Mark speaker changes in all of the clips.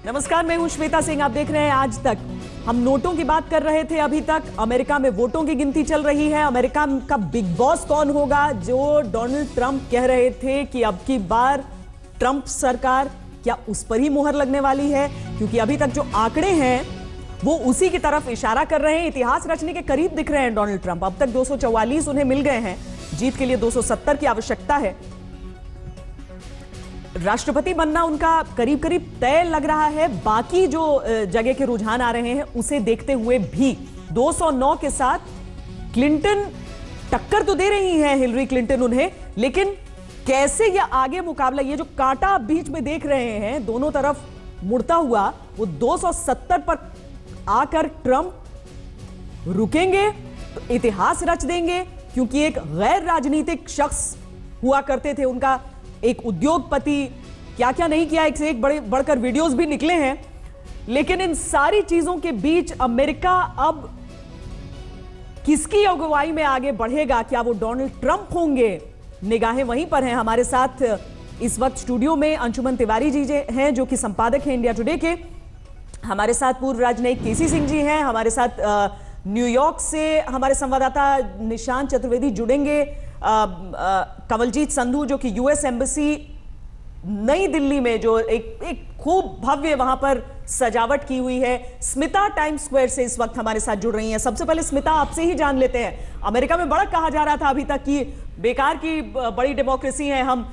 Speaker 1: नमस्कार, मैं हूं श्वेता सिंह। आप देख रहे हैं आज तक। हम नोटों की बात कर रहे थे अभी तक। अमेरिका में वोटों की गिनती चल रही है। अमेरिका का बिग बॉस कौन होगा? जो डोनाल्ड ट्रंप कह रहे थे कि अब की बार ट्रंप सरकार, क्या उस पर ही मुहर लगने वाली है? क्योंकि अभी तक जो आंकड़े हैं वो उसी की तरफ इशारा कर रहे हैं। इतिहास रचने के करीब दिख रहे हैं डोनाल्ड ट्रंप। अब तक 244 उन्हें मिल गए हैं। जीत के लिए 270 की आवश्यकता है। राष्ट्रपति बनना उनका करीब करीब तय लग रहा है। बाकी जो जगह के रुझान आ रहे हैं उसे देखते हुए भी 209 के साथ क्लिंटन टक्कर तो दे रही हैं, हिलरी क्लिंटन उन्हें, लेकिन कैसे यह आगे मुकाबला, ये जो कांटा आप बीच में देख रहे हैं दोनों तरफ मुड़ता हुआ, वो 270 पर आकर ट्रंप रुकेंगे तो इतिहास रच देंगे। क्योंकि एक गैर राजनीतिक शख्स हुआ करते थे, उनका एक उद्योगपति, क्या क्या नहीं किया, एक से एक बड़े बढ़कर वीडियोस भी निकले हैं। लेकिन इन सारी चीजों के बीच अमेरिका अब किसकी अगुवाई में आगे बढ़ेगा? क्या वो डोनाल्ड ट्रंप होंगे? निगाहें वहीं पर हैं। हमारे साथ इस वक्त स्टूडियो में अंशुमन तिवारी जी हैं, जो कि संपादक हैं इंडिया टुडे के। हमारे साथ पूर्व राजनयिक केसी सिंह जी हैं। हमारे साथ न्यूयॉर्क से हमारे संवाददाता निशांत चतुर्वेदी जुड़ेंगे। कंवलजीत संधू, जो कि यूएस एम्बेसी नई दिल्ली में जो एक खूब भव्य वहां पर सजावट की हुई है। स्मिता टाइम्स स्क्वायर से इस वक्त हमारे साथ जुड़ रही हैं। सबसे पहले स्मिता, आपसे ही जान लेते हैं। अमेरिका में बड़ा कहा जा रहा था अभी तक कि बेकार की बड़ी डेमोक्रेसी है हम,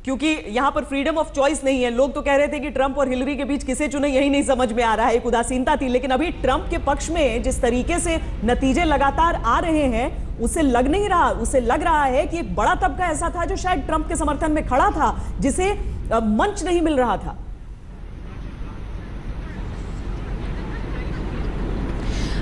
Speaker 1: क्योंकि यहां पर फ्रीडम ऑफ चॉइस नहीं है। लोग तो कह रहे थे कि ट्रंप और हिलरी के बीच किसे चुने यही नहीं समझ में आ रहा है, एक उदासीनता थी। लेकिन अभी ट्रंप के पक्ष में जिस तरीके से नतीजे लगातार आ रहे हैं, उसे लग रहा है कि एक बड़ा तबका ऐसा था जो शायद ट्रंप के समर्थन में खड़ा था, जिसे मंच नहीं मिल रहा था।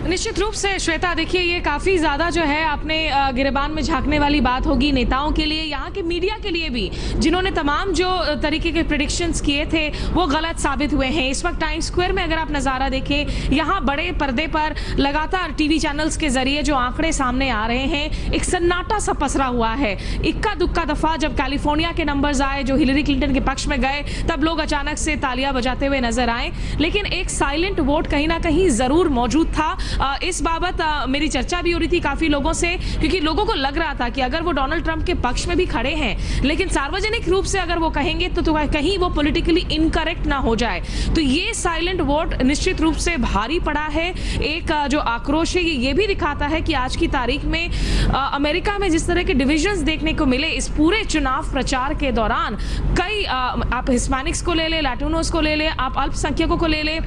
Speaker 2: निश्चित रूप से श्वेता, देखिए ये काफ़ी ज़्यादा जो है अपने गिरेबान में झांकने वाली बात होगी नेताओं के लिए, यहाँ के मीडिया के लिए भी, जिन्होंने तमाम जो तरीके के प्रेडिक्शंस किए थे वो गलत साबित हुए हैं। इस वक्त टाइम्स स्क्वायर में अगर आप नज़ारा देखें, यहाँ बड़े पर्दे पर लगातार टीवी चैनल्स के जरिए जो आंकड़े सामने आ रहे हैं, एक सन्नाटा सा पसरा हुआ है। इक्का दुक्का दफ़ा जब कैलिफोर्निया के नंबर्स आए जो हिलरी क्लिंटन के पक्ष में गए, तब लोग अचानक से तालियां बजाते हुए नजर आए। लेकिन एक साइलेंट वोट कहीं ना कहीं ज़रूर मौजूद था। इस बाबत मेरी चर्चा भी हो रही थी काफ़ी लोगों से, क्योंकि लोगों को लग रहा था कि अगर वो डोनाल्ड ट्रंप के पक्ष में भी खड़े हैं, लेकिन सार्वजनिक रूप से अगर वो कहेंगे तो कहीं वो पॉलिटिकली इनकरेक्ट ना हो जाए। तो ये साइलेंट वोट निश्चित रूप से भारी पड़ा है। एक जो आक्रोश है ये भी दिखाता है कि आज की तारीख में अमेरिका में जिस तरह के डिविजन्स देखने को मिले इस पूरे चुनाव प्रचार के दौरान, कई आप हिस्पैनिक्स को ले ले, लैटिनोस को ले ले, आप अल्पसंख्यकों को ले ले,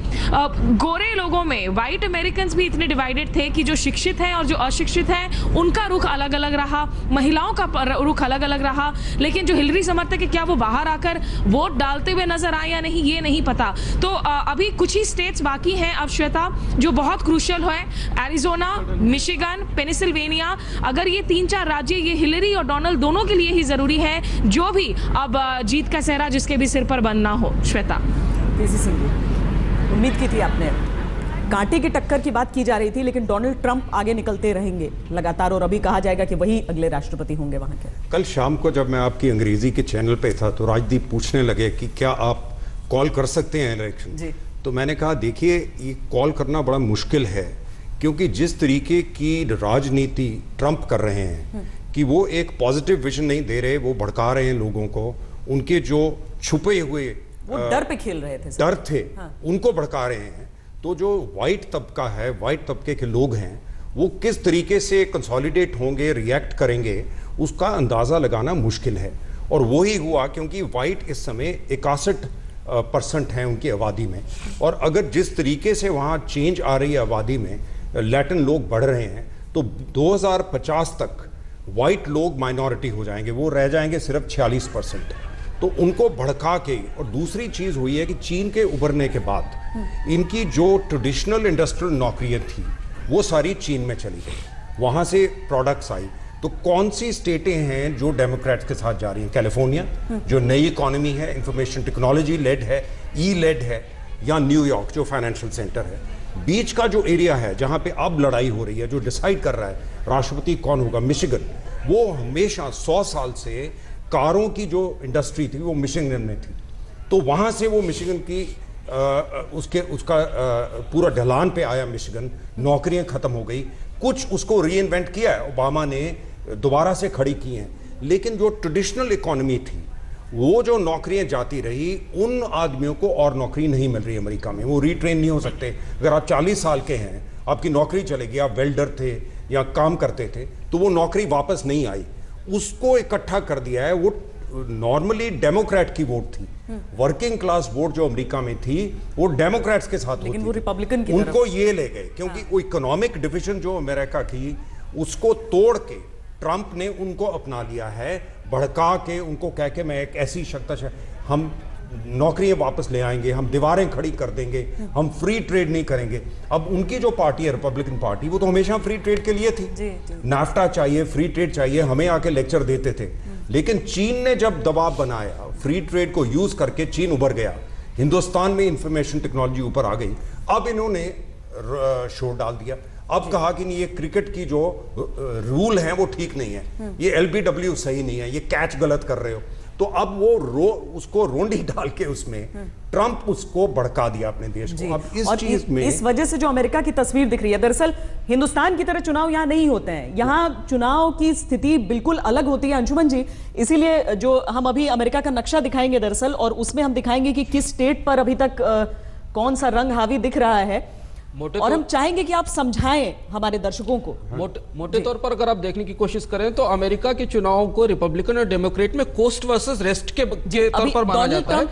Speaker 2: गोरे लोगों में व्हाइट अमेरिकन भी इतने डिवाइडेड थे कि जो शिक्षित हैं और जो अशिक्षित हैं उनका रुख अलग अलग रहा, महिलाओं का रुख अलग अलग रहा। लेकिन जो हिलरी समर्थक है, क्या वो बाहर आकर वोट डालते हुए नजर आए या नहीं, ये नहीं पता। तो अभी कुछ ही स्टेट्स बाकी हैं अब श्वेता, जो बहुत क्रूशियल है। एरिजोना, मिशिगन, पेनिसिल्वेनिया, अगर ये 3-4 राज्य, ये हिलरी और डोनाल्ड दोनों के लिए ही जरूरी है, जो भी अब जीत का सेहरा जिसके भी सिर पर बनना हो। श्वेता,
Speaker 1: उम्मीद की थी आपने, कांटे की टक्कर की बात की जा रही थी, लेकिन डोनाल्ड ट्रंप आगे निकलते रहेंगे लगातार, और अभी कहा जाएगा कि वही अगले राष्ट्रपति होंगे वहां के।
Speaker 3: कल शाम को जब मैं आपकी अंग्रेजी के चैनल पे था तो राजदीप पूछने लगे कि क्या आप कॉल कर सकते हैं इलेक्शन जी? तो मैंने कहा देखिए, ये कॉल करना बड़ा मुश्किल है, क्योंकि जिस तरीके की राजनीति ट्रंप कर रहे हैं कि वो एक पॉजिटिव विजन नहीं दे रहे, वो भड़का रहे हैं लोगों को, उनके जो छुपे हुए
Speaker 1: वो डर पे खेल रहे थे,
Speaker 3: डर थे, उनको भड़का रहे हैं। तो जो वाइट तबका है, वाइट तबके के लोग हैं, वो किस तरीके से कंसोलिडेट होंगे, रिएक्ट करेंगे, उसका अंदाज़ा लगाना मुश्किल है। और वही हुआ, क्योंकि वाइट इस समय 61% हैं उनकी आबादी में, और अगर जिस तरीके से वहाँ चेंज आ रही है आबादी में, लैटिन लोग बढ़ रहे हैं, तो 2050 तक वाइट लोग माइनॉरिटी हो जाएंगे, वो रह जाएंगे सिर्फ 46%। तो उनको भड़का के, और दूसरी चीज़ हुई है कि चीन के उभरने के बाद इनकी जो ट्रेडिशनल इंडस्ट्रियल नौकरियां थी वो सारी चीन में चली गई, वहाँ से प्रोडक्ट्स आई। तो कौन सी स्टेटें हैं जो डेमोक्रेट्स के साथ जा रही हैं? कैलिफोर्निया जो नई इकोनॉमी है, इंफॉर्मेशन टेक्नोलॉजी लेड है, ई लेड है, या न्यूयॉर्क जो फाइनेंशियल सेंटर है। बीच का जो एरिया है जहाँ पे अब लड़ाई हो रही है, जो डिसाइड कर रहा है राष्ट्रपति कौन होगा, मिशिगन, वो हमेशा 100 साल से कारों की जो इंडस्ट्री थी वो मिशिगन में थी, तो वहाँ से वो मिशिगन की उसका पूरा ढलान पे आया मिशिगन, नौकरियां खत्म हो गई, कुछ उसको रीइन्वेंट किया है ओबामा ने, दोबारा से खड़ी की हैं, लेकिन जो ट्रेडिशनल इकोनॉमी थी वो जो नौकरियां जाती रही, उन आदमियों को और नौकरी नहीं मिल रही अमेरिका में, वो रीट्रेन नहीं हो सकते। अगर आप 40 साल के हैं, आपकी नौकरी चलेगी, आप वेल्डर थे या काम करते थे, तो वो नौकरी वापस नहीं आई, उसको इकट्ठा कर दिया है। वो नॉर्मली डेमोक्रेट की वोट थी, वर्किंग क्लास वोट जो अमेरिका में थी वो डेमोक्रेट्स के साथ
Speaker 1: लेकिन
Speaker 3: होती
Speaker 1: वो
Speaker 3: थी,
Speaker 1: रिपब्लिकन की
Speaker 3: उनको ये ले गए, क्योंकि वो इकोनॉमिक डिविजन जो अमेरिका की उसको तोड़ के ट्रंप ने उनको अपना लिया है, भड़का के उनको कह के मैं एक ऐसी शक्ति, हम नौकरियां वापस ले आएंगे, हम दीवारें खड़ी कर देंगे, हम फ्री ट्रेड नहीं करेंगे। अब उनकी जो पार्टी है रिपब्लिकन पार्टी, वो तो हमेशा फ्री ट्रेड के लिए थी, नाफ्टा चाहिए, फ्री ट्रेड चाहिए, हमें आके लेक्चर देते थे। लेकिन चीन ने जब दबाव बनाया, फ्री ट्रेड को यूज करके चीन उभर गया, हिंदुस्तान में इंफॉर्मेशन टेक्नोलॉजी ऊपर आ गई, अब इन्होंने शोर डाल दिया। अब कहा कि नहीं, ये क्रिकेट की जो रूल हैं वो ठीक नहीं है, ये एलबीडब्ल्यू सही नहीं है, ये कैच गलत कर रहे हो। तो अब वो उसको रोंडी डाल के उसमें ट्रंप उसको भड़का दिया अपने देश को। अब इस चीज में
Speaker 1: इस वजह से जो अमेरिका की तस्वीर दिख रही है, दरअसल हिंदुस्तान की तरह चुनाव यहाँ नहीं होते हैं, यहाँ चुनाव की स्थिति बिल्कुल अलग होती है अंशुमन जी। इसीलिए जो हम अभी अमेरिका का नक्शा दिखाएंगे दरअसल, और उसमें हम दिखाएंगे कि किस स्टेट पर अभी तक कौन सा रंग हावी दिख रहा है, और हम चाहेंगे कि आप समझाएं हमारे दर्शकों को।
Speaker 4: मोटे तौर पर अगर आप देखने की कोशिश करें तो अमेरिका के चुनाव को रिपब्लिकन और डेमोक्रेट में कोस्ट वर्सेस रेस्ट के तौर पर माना जाता है।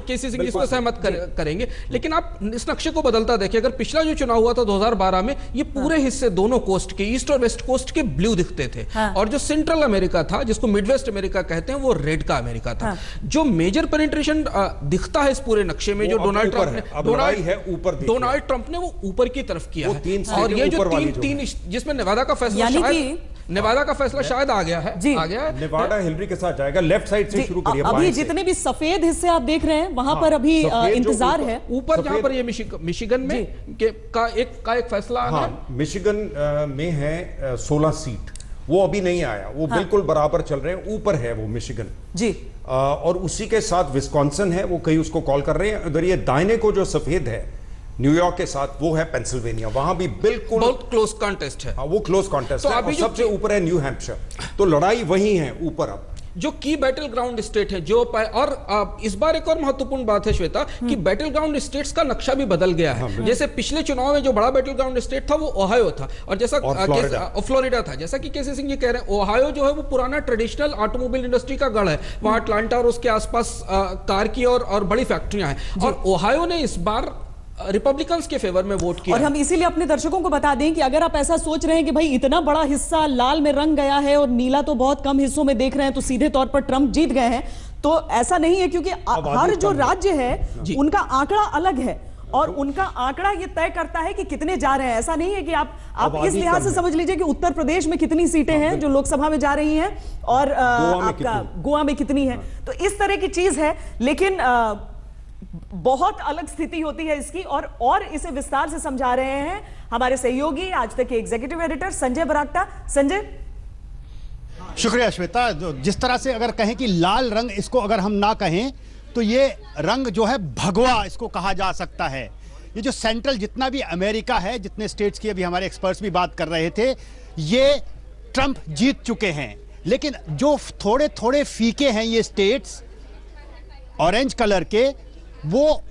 Speaker 4: केसी सिंह इसको सहमत करेंगे, लेकिन आप इस नक्शे को बदलता देखिए। अगर पिछला जो चुनाव हुआ था 2012 में, ये पूरे हिस्से दोनों कोस्ट के, ईस्ट और वेस्ट कोस्ट के ब्लू दिखते थे, और जो सेंट्रल अमेरिका था, जिसको मिडवेस्ट अमेरिका कहते हैं, वो रेड का अमेरिका था। जो मेजर पेनिट्रेशन दिखता है इस पूरे नक्शे में, जो डोनाल्ड ट्रंप वो ऊपर की तरफ किया है, और ये जो तीन जिसमें नेवादा का फैसला शायद आ गया है,
Speaker 3: नेवादा हिलरी के साथ जाएगा। लेफ्ट साइड से शुरू करिए,
Speaker 1: अभी जितने भी सफेद हिस्से आप देख रहे हैं वहां पर अभी इंतजार है।
Speaker 4: ऊपर जहां पर ये मिशिगन में का एक फैसला है,
Speaker 3: मिशिगन में है 16 सीट, वो अभी नहीं आया, वो बिल्कुल बराबर चल रहे हैं, ऊपर है वो मिशिगन
Speaker 1: जी,
Speaker 3: और उसी के साथ विस्कॉन्सिन है, वो कहीं उसको कॉल कर रहे हैं। उधर ये दाहिने को जो सफेद है न्यूयॉर्क के साथ, वो है पेंसिल्वेनिया, वहां भी बिल्कुल
Speaker 4: बहुत क्लोज कॉन्टेस्ट है।
Speaker 3: हाँ, वो क्लोज कॉन्टेस्ट है, और सबसे ऊपर है न्यू हैम्पशायर, तो लड़ाई वही है ऊपर। अब
Speaker 4: जो की बैटल ग्राउंड स्टेट है, जो और इस बार एक और महत्वपूर्ण बात है श्वेता, कि बैटल ग्राउंड स्टेट्स का नक्शा भी बदल गया है। जैसे पिछले चुनाव में जो बड़ा बैटल ग्राउंड स्टेट था वो ओहायो था, और जैसा फ्लोरिडा था, जैसा कि केसी सिंह जी कह रहे हैं, ओहायो जो है वो पुराना ट्रेडिशनल ऑटोमोबाइल इंडस्ट्री का गढ़ है, वहां अटलांटा और उसके आसपास कार की और बड़ी फैक्ट्रियां हैं, और ओहायो ने इस बार रिपब्लिकन्स के फेवर में वोट किया।
Speaker 1: और हम इसीलिए अपने दर्शकों को बता दें कि अगर आप ऐसा सोच रहे हैं कि भाई इतना बड़ा हिस्सा लाल में रंग गया है और नीला तो बहुत कम हिस्सों में देख रहे हैं, तो सीधे तौर पर ट्रंप जीत गए हैं, तो ऐसा नहीं है, क्योंकि हर जो राज्य है उनका आंकड़ा अलग है, और उनका आंकड़ा ये तय करता है कि कितने जा रहे हैं। ऐसा नहीं है कि आप इस लिहाज से समझ लीजिए कि उत्तर प्रदेश में कितनी सीटें हैं जो लोकसभा में जा रही हैं, और आपका गोवा में कितनी है, तो इस तरह की चीज है। लेकिन बहुत अलग स्थिति होती है इसकी, और इसे विस्तार से समझा रहे हैं हमारे सहयोगी आज तक के एग्जीक्यूटिव एडिटर संजय बरागटा। संजय,
Speaker 5: शुक्रिया श्वेता। जिस तरह से अगर कहें कि लाल रंग इसको अगर हम ना कहें तो ये रंग जो है भगवा इसको कहा जा सकता है। ये जो सेंट्रल जितना भी अमेरिका है, जितने स्टेट्स की अभी हमारे एक्सपर्ट्स भी बात कर रहे थे, ये ट्रंप जीत चुके हैं। लेकिन जो थोड़े थोड़े फीके हैं ये स्टेट्स ऑरेंज कलर के, वो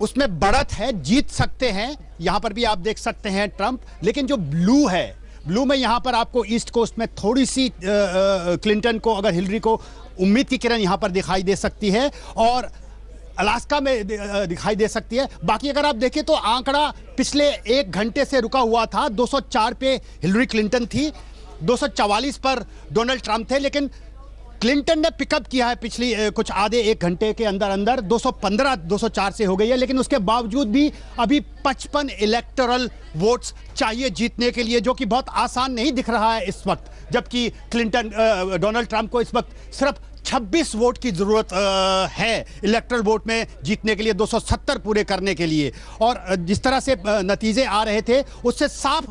Speaker 5: उसमें बढ़त है, जीत सकते हैं। यहां पर भी आप देख सकते हैं ट्रंप। लेकिन जो ब्लू है, ब्लू में यहां पर आपको ईस्ट कोस्ट में थोड़ी सी क्लिंटन को, अगर हिलरी को, उम्मीद की किरण यहां पर दिखाई दे सकती है, और अलास्का में दिखाई दे सकती है। बाकी अगर आप देखें तो आंकड़ा पिछले 1 घंटे से रुका हुआ था। 204 पे हिलरी क्लिंटन थी, 244 पर डोनाल्ड ट्रंप थे, लेकिन क्लिंटन ने पिकअप किया है पिछली कुछ आधे 1 घंटे के अंदर अंदर, 215 204 से हो गई है। लेकिन उसके बावजूद भी अभी 55 इलेक्टोरल वोट्स चाहिए जीतने के लिए, जो कि बहुत आसान नहीं दिख रहा है इस वक्त, जबकि डोनाल्ड ट्रंप को इस वक्त सिर्फ 26 वोट की जरूरत है इलेक्टोरल वोट में जीतने के लिए, 270 पूरे करने के लिए। और जिस तरह से नतीजे आ रहे थे उससे साफ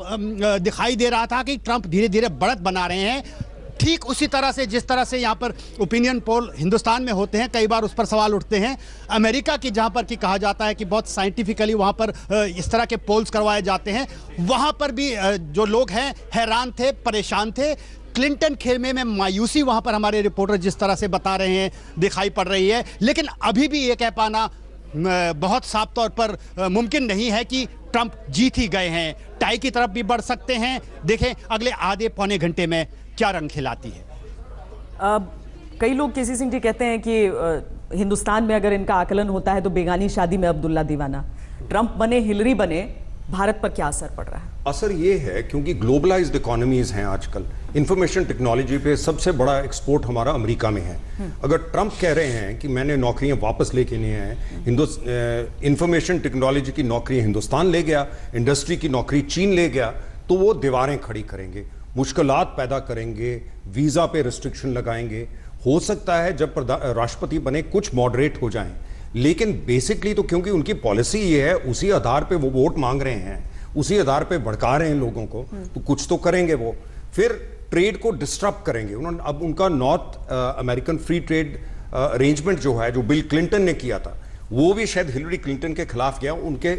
Speaker 5: दिखाई दे रहा था कि ट्रंप धीरे धीरे बढ़त बना रहे हैं। ठीक उसी तरह से जिस तरह से यहाँ पर ओपिनियन पोल हिंदुस्तान में होते हैं, कई बार उस पर सवाल उठते हैं। अमेरिका की जहाँ पर कि कहा जाता है कि बहुत साइंटिफिकली वहाँ पर इस तरह के पोल्स करवाए जाते हैं, वहाँ पर भी जो लोग हैं हैरान थे, परेशान थे। क्लिंटन खेमे में मायूसी वहाँ पर हमारे रिपोर्टर जिस तरह से बता रहे हैं दिखाई पड़ रही है, लेकिन अभी भी ये कह पाना बहुत साफ तौर पर मुमकिन नहीं है कि ट्रंप जीत ही गए हैं। टाई की तरफ भी बढ़ सकते हैं। देखें अगले आधे पौने घंटे में क्या रंग खिलाती है।
Speaker 1: कई लोग केसी सिंह जी कहते हैं कि हिंदुस्तान में अगर इनका आकलन होता है तो बेगानी शादी में अब्दुल्ला दीवाना, ट्रंप बने हिलरी बने, भारत पर क्या असर पड़ रहा है?
Speaker 3: असर ये है क्योंकि ग्लोबलाइज्ड इकोनॉमीज हैं आजकल, इंफॉर्मेशन टेक्नोलॉजी पे सबसे बड़ा एक्सपोर्ट हमारा अमेरिका में है। अगर ट्रंप कह रहे हैं कि मैंने नौकरियां वापस लेके नहीं आए, इंफॉर्मेशन टेक्नोलॉजी की नौकरी हिंदुस्तान ले गया, इंडस्ट्री की नौकरी चीन ले गया, तो वो दीवारें खड़ी करेंगे, मुश्किलात पैदा करेंगे, वीजा पे रिस्ट्रिक्शन लगाएंगे। हो सकता है जब राष्ट्रपति बने कुछ मॉडरेट हो जाएं, लेकिन बेसिकली तो क्योंकि उनकी पॉलिसी ये है, उसी आधार पे वो वोट मांग रहे हैं, उसी आधार पे भड़का रहे हैं लोगों को, तो कुछ तो करेंगे वो। फिर ट्रेड को डिस्टर्ब करेंगे उन्होंने। अब उनका north American free trade arrangement जो है, जो बिल क्लिंटन ने किया था, वो भी शायद हिलरी क्लिंटन के खिलाफ गया, उनके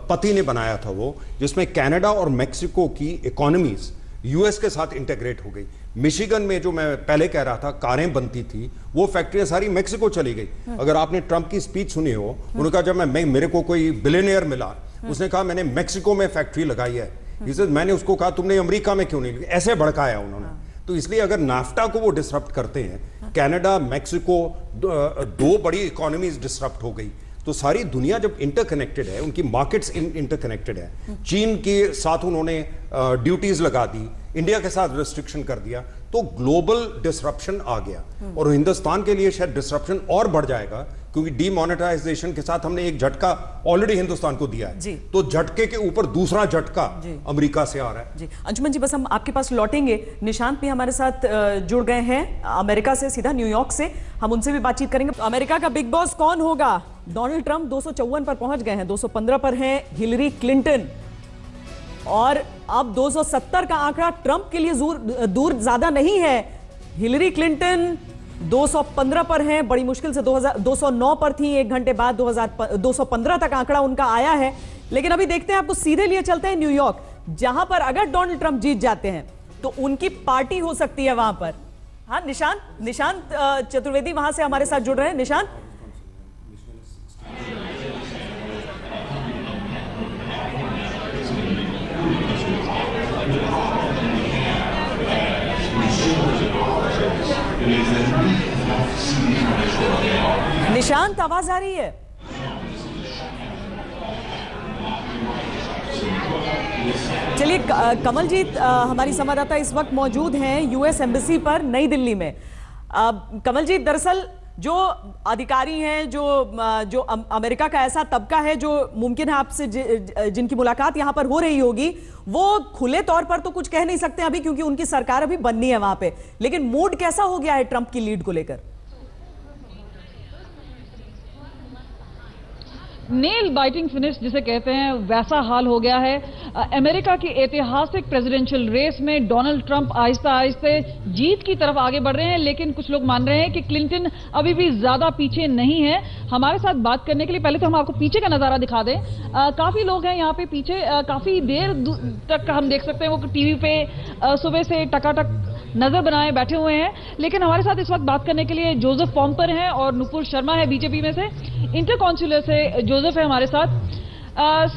Speaker 3: पति ने बनाया था वो, जिसमें कनाडा और मेक्सिको की इकोनॉमीज यूएस के साथ इंटीग्रेट हो गई। मिशिगन में जो मैं पहले कह रहा था कारें बनती थी, वो फैक्ट्रियां सारी मेक्सिको चली गई। अगर आपने ट्रंप की स्पीच सुनी हो, उन्होंने कहा जब मेरे को कोई बिलियनियर मिला, उसने कहा मैंने मेक्सिको में फैक्ट्री लगाई है। मैंने उसको कहा तुमने अमेरिका में क्यों नहीं, ऐसे भड़काया उन्होंने। तो इसलिए अगर नाफ्टा को वो डिसरप्ट करते हैं, कनाडा मेक्सिको दो बड़ी इकोनॉमीज डिसरप्ट हो गई, तो सारी दुनिया जब इंटरकनेक्टेड है, उनकी मार्केट्स इंटरकनेक्टेड है, चीन के साथ उन्होंने ड्यूटीज लगा दी, इंडिया के साथ रिस्ट्रिक्शन कर दिया, तो ग्लोबल डिसरप्शन आ गया। और हिंदुस्तान के लिए शायद डिसरप्शन और बढ़ जाएगा, क्योंकि डीमोनेटाइजेशन के साथ हमने एक झटका ऑलरेडी हिंदुस्तान को दिया है, तो झटके के ऊपर दूसरा झटका अमेरिका से आ रहा है।
Speaker 1: जी अंजुमन जी, बस हम आपके पास लौटेंगे। निशांत भी हमारे साथ जुड़ गए हैं अमेरिका से, सीधा न्यूयॉर्क से, हम उनसे भी बातचीं करेंगे। अमेरिका का बिग बॉस कौन होगा? डोनाल्ड ट्रंप 254 पर पहुंच गए हैं, 215 पर हैं हिलरी क्लिंटन, और अब 270 का आंकड़ा ट्रंप के लिए दूर ज्यादा नहीं है। हिलरी क्लिंटन 215 पर हैं, बड़ी मुश्किल से 209 पर थी, एक घंटे बाद 215 तक आंकड़ा उनका आया है। लेकिन अभी देखते हैं, आपको सीधे लिए चलते हैं न्यूयॉर्क, जहां पर अगर डोनाल्ड ट्रंप जीत जाते हैं तो उनकी पार्टी हो सकती है वहां पर। हाँ निशांत चतुर्वेदी वहां से हमारे साथ जुड़ रहे हैं। निशांत, निशांत आवाज आ रही है? चलिए, कमलजीत हमारी संवाददाता इस वक्त मौजूद हैं यूएस एम्बेसी पर नई दिल्ली में। कमलजीत, दरअसल जो अधिकारी हैं, जो अमेरिका का ऐसा तबका है जो मुमकिन है आपसे जिनकी मुलाकात यहां पर हो रही होगी, वो खुले तौर पर तो कुछ कह नहीं सकते अभी, क्योंकि उनकी सरकार अभी बननी है वहां पे, लेकिन मूड कैसा हो गया है ट्रंप की लीड को लेकर?
Speaker 6: नेल बाइटिंग फिनिश जिसे कहते हैं, वैसा हाल हो गया है। अमेरिका की ऐतिहासिक प्रेसिडेंशियल रेस में डोनाल्ड ट्रंप आहिस्ता आहिस्ता जीत की तरफ आगे बढ़ रहे हैं, लेकिन कुछ लोग मान रहे हैं कि क्लिंटन अभी भी ज्यादा पीछे नहीं है। हमारे साथ बात करने के लिए पहले तो हम आपको पीछे का नजारा दिखा दें। काफी लोग हैं यहाँ पे पीछे, काफी देर तक हम देख सकते हैं वो टीवी पे सुबह से टकाटक नजर बनाए बैठे हुए हैं। लेकिन हमारे साथ इस वक्त बात करने के लिए जोसेफ पॉम्पर हैं और नुपुर शर्मा है बीजेपी में से, इंटरकॉन्सुलर से जोसेफ है हमारे साथ।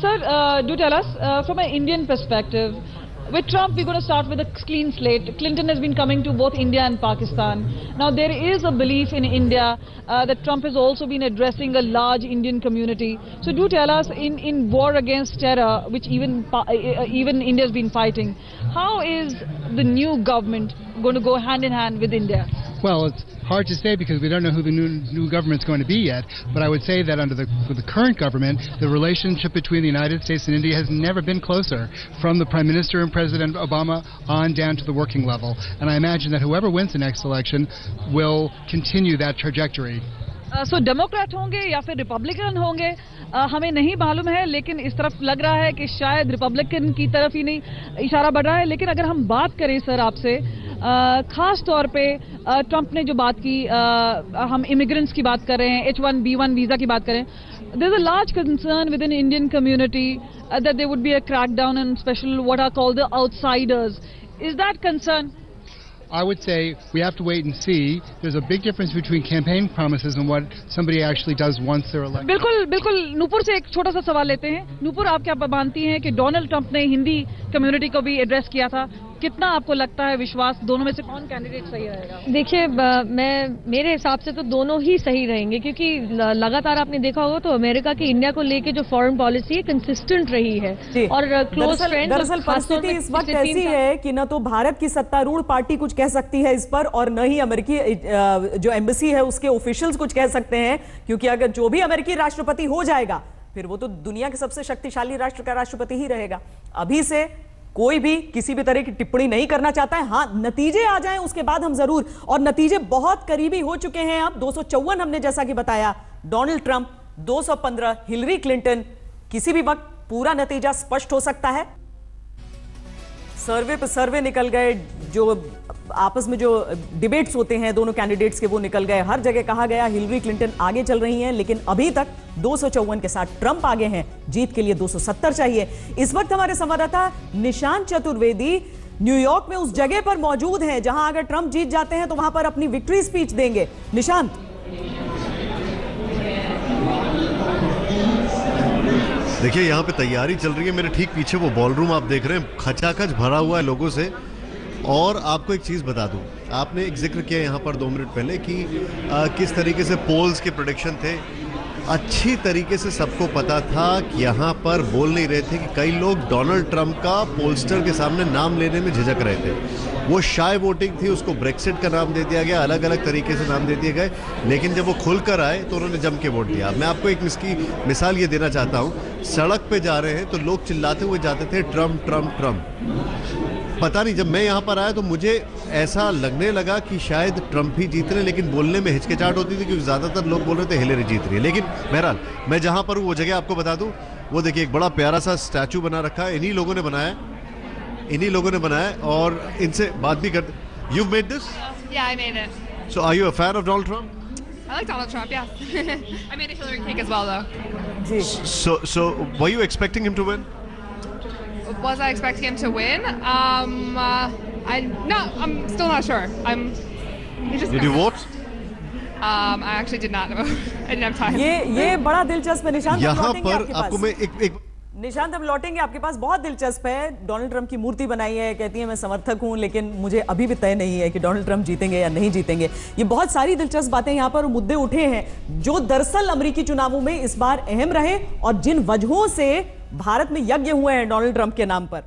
Speaker 6: Sir, do tell us from an Indian perspective, with Trump we're going to start with a clean slate. Clinton has been coming to both India and Pakistan. Now there is a belief in India that Trump has also been addressing a large Indian community. So do tell us, in war against terror, which even India has been fighting, how is the new government going to go hand in hand with India?
Speaker 7: Well, it's hard to say because we don't know who the new government's going to be yet. But I would say that under the current government, the relationship between the United States and India has never been closer, from the Prime Minister and President Obama on down to the working level. And I imagine that whoever wins the next election will continue that trajectory.
Speaker 6: So Democrat होंगे या फिर Republican होंगे, हमें नहीं मालूम है, लेकिन इस तरफ लग रहा है कि शायद रिपब्लिकन की तरफ ही नहीं इशारा बढ़ रहा है। लेकिन अगर हम बात करें सर आपसे, खास तौर पे ट्रंप ने जो बात की, हम इमिग्रेंट्स की बात कर रहे हैं, H1B1 वीजा की बात करें, there's a large concern within Indian community that there would be a crackdown on special what are called the outsiders. Is that concern?
Speaker 7: I would say we have to wait and see. There's a big difference between campaign promises and what somebody actually does once they're elected.
Speaker 6: बिल्कुल नूपुर से एक छोटा सा सवाल लेते हैं। नूपुर, आप क्या मानती हैं कि डोनाल्ड ट्रंप ने हिंदी कम्युनिटी को भी एड्रेस किया था? कितना आपको लगता है विश्वास, दोनों में से कौन कैंडिडेट सही रहेगा?
Speaker 8: देखिए, मेरे हिसाब से तो दोनों ही सही रहेंगे, क्योंकि लगातार आपने देखा होगा तो अमेरिका की इंडिया को लेके जो फॉरेन पॉलिसी है कंसिस्टेंट रही है और क्लोज फ्रेंड।
Speaker 1: दरअसल परिस्थिति इस वक्त ऐसी है कि न तो भारत की सत्तारूढ़ पार्टी कुछ कह सकती है इस पर और न ही अमेरिकी जो एम्बेसी है उसके ऑफिशियल्स कुछ कह सकते हैं, क्योंकि अगर जो भी अमेरिकी राष्ट्रपति हो जाएगा फिर वो तो दुनिया के सबसे शक्तिशाली राष्ट्र का राष्ट्रपति ही रहेगा। अभी से कोई भी किसी भी तरह की टिप्पणी नहीं करना चाहता है। हाँ, नतीजे आ जाएं उसके बाद हम जरूर, और नतीजे बहुत करीबी हो चुके हैं। अब 254 हमने जैसा कि बताया डोनाल्ड ट्रंप, 215 हिलरी क्लिंटन। किसी भी वक्त पूरा नतीजा स्पष्ट हो सकता है। सर्वे पे सर्वे निकल गए, जो आपस में जो डिबेट्स होते हैं दोनों कैंडिडेट्स के वो निकल गए। हर जगह कहा गया हिलरी क्लिंटन आगे चल रही हैं, लेकिन अभी तक 254 के साथ ट्रंप आगे हैं। जीत के लिए 270 चाहिए। इस वक्त हमारे संवाददाता निशांत चतुर्वेदी न्यूयॉर्क में उस जगह पर मौजूद हैं जहां अगर ट्रंप जीत जाते हैं तो वहां पर अपनी विक्ट्री स्पीच देंगे। निशांत,
Speaker 9: देखिए यहाँ पे तैयारी चल रही है। मेरे ठीक पीछे वो बॉलरूम आप देख रहे हैं, खचाखच भरा हुआ है लोगों से। और आपको एक चीज़ बता दूं, आपने एक जिक्र किया यहाँ पर 2 मिनट पहले कि किस तरीके से पोल्स के प्रेडिक्शन थे। अच्छी तरीके से सबको पता था कि यहाँ पर बोल नहीं रहे थे कि कई लोग डोनाल्ड ट्रंप का पोलस्टर के सामने नाम लेने में झिझक रहे थे। वो शाय वोटिंग थी, उसको ब्रेक्सिट का नाम दे दिया गया, अलग अलग तरीके से नाम दे दिए गए, लेकिन जब वो खुलकर आए तो उन्होंने जम के वोट दिया। मैं आपको एक इसकी मिसाल ये देना चाहता हूँ। सड़क पे जा रहे हैं तो लोग चिल्लाते हुए जाते थे ट्रंप ट्रंप ट्रंप। पता नहीं, जब मैं यहाँ पर आया तो मुझे ऐसा लगने लगा कि शायद ट्रंप ही जीत रहे, लेकिन बोलने में हिचकिचाहट होती थी क्योंकि ज़्यादातर लोग बोल रहे थे हिलरी जीत रही है। लेकिन बहरहाल मैं जहाँ पर हूँ वो जगह आपको बता दूँ, वो देखिए एक बड़ा प्यारा सा स्टैचू बना रखा है, इन्हीं लोगों ने बनाया और इनसे बात भी करते। You've made this?
Speaker 10: Yeah, I made it.
Speaker 9: So are you a fan of Donald Trump?
Speaker 10: I like Donald Trump, yeah. I made a Hillary cake as well, though.
Speaker 9: So were you expecting him to win?
Speaker 10: Was I expecting him to win? I'm still not sure.
Speaker 9: Did you vote?
Speaker 10: I actually did not vote. I didn't have time.
Speaker 1: ये बड़ा दिलचस्प है निशांत।
Speaker 9: यहाँ पर आपको मैं एक
Speaker 1: निशांत, हम लौटेंगे आपके पास। बहुत दिलचस्प है, डोनाल्ड ट्रंप की मूर्ति बनाई है, कहती है मैं समर्थक हूं, लेकिन मुझे अभी भी तय नहीं है कि डोनाल्ड ट्रंप जीतेंगे या नहीं जीतेंगे। ये बहुत सारी दिलचस्प बातें यहाँ पर मुद्दे उठे हैं जो दरअसल अमेरिकी चुनावों में इस बार अहम रहे और जिन वजहों से भारत में यज्ञ हुए हैं डोनाल्ड ट्रंप के नाम पर।